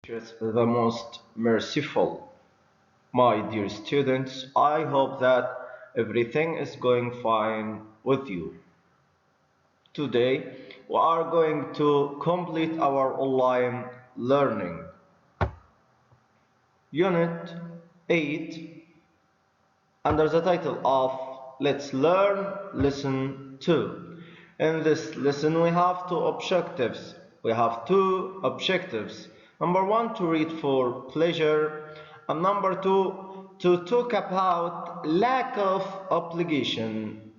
The most merciful. My dear students, I hope that everything is going fine with you. Today, we are going to complete our online learning. Unit 8 under the title of Let's Learn Lesson 2. In this lesson we have two objectives. Number one, to read for pleasure, and number two, to talk about lack of obligation.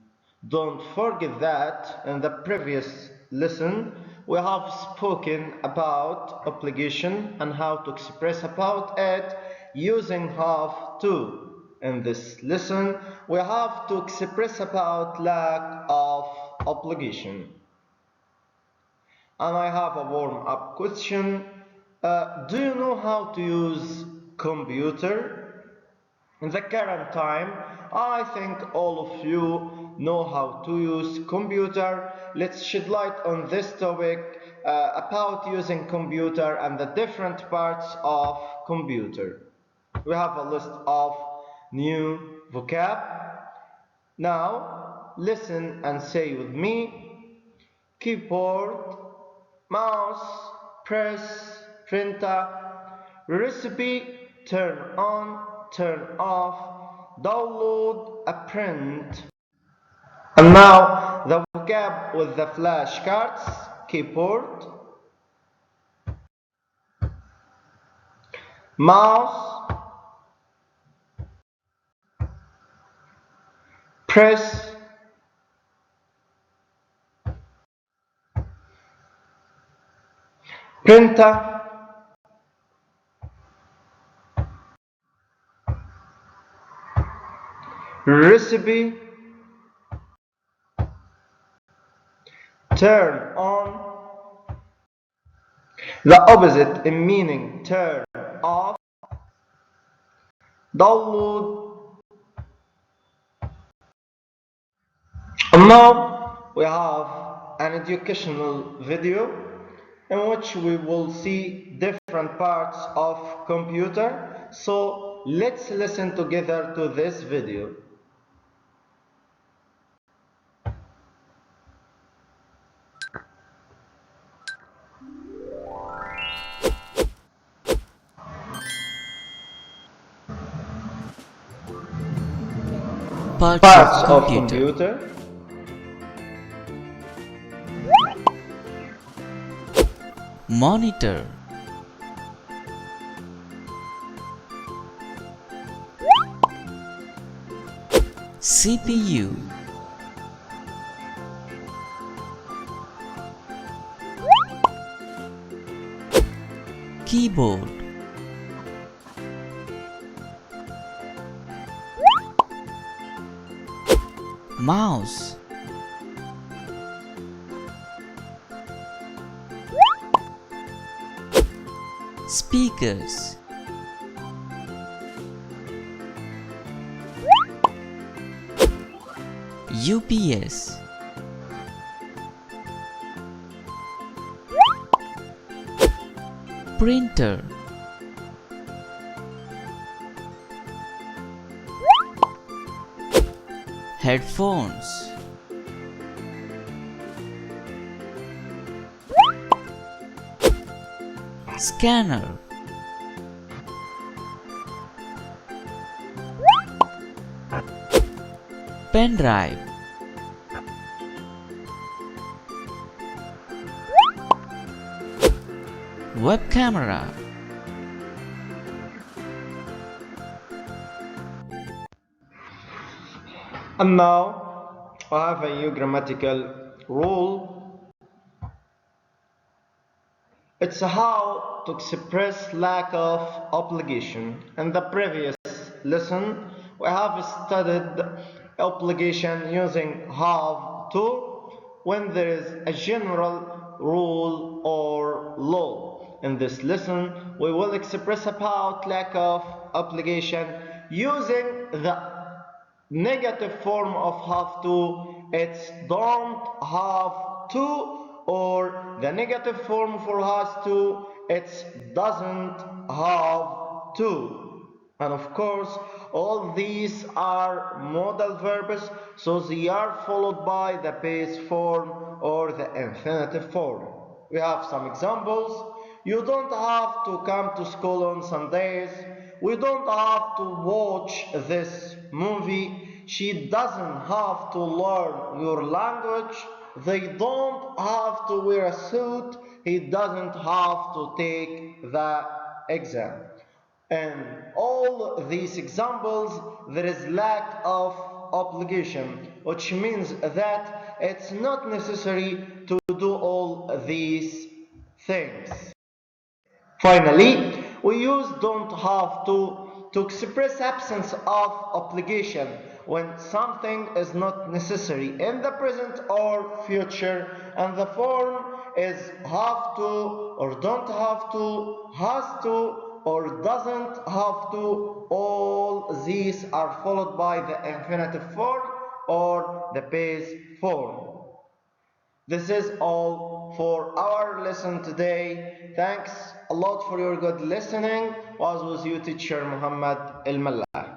Don't forget that in the previous lesson we have spoken about obligation and how to express about it using have to. In this lesson we have to express about lack of obligation. And I have a warm-up question. Do you know how to use computer? In the current time, I think all of you know how to use computer. Let's shed light on this topic about using computer and the different parts of computer. We have a list of new vocab. Now, listen and say with me: keyboard, mouse, press, printer, recipe, turn on, turn off, download, a print. And now the vocab with the flashcards: keyboard, mouse, press, printer, recipe, turn on. The opposite in meaning: turn off, download. And now we have an educational video in which we will see different parts of computer. So let's listen together to this video. Parts of computer. Monitor, CPU, keyboard, mouse, speakers, UPS, printer, headphones, scanner, pen drive, web camera, And now I have a new grammatical rule. It's how to express lack of obligation. In the previous lesson, we have studied obligation using have to when there is a general rule or law. In this lesson, we will express about lack of obligation using the negative form of have to. It's don't have to or the negative form for has to, it's doesn't have to. And of course, all these are modal verbs, so they are followed by the base form or the infinitive form. We have some examples. You don't have to come to school on Sundays. We don't have to watch this movie. She doesn't have to learn your language. They don't have to wear a suit. He doesn't have to take the exam. In all these examples, there is lack of obligation, which means that it's not necessary to do all these things. Finally, we use don't have to express absence of obligation when something is not necessary in the present or future, and the form is have to or don't have to, has to or doesn't have to. All these are followed by the infinitive form or the base form. This is all for our lesson today. Thanks a lot for your good listening. Was with you teacher Muhammad Al-Mallah.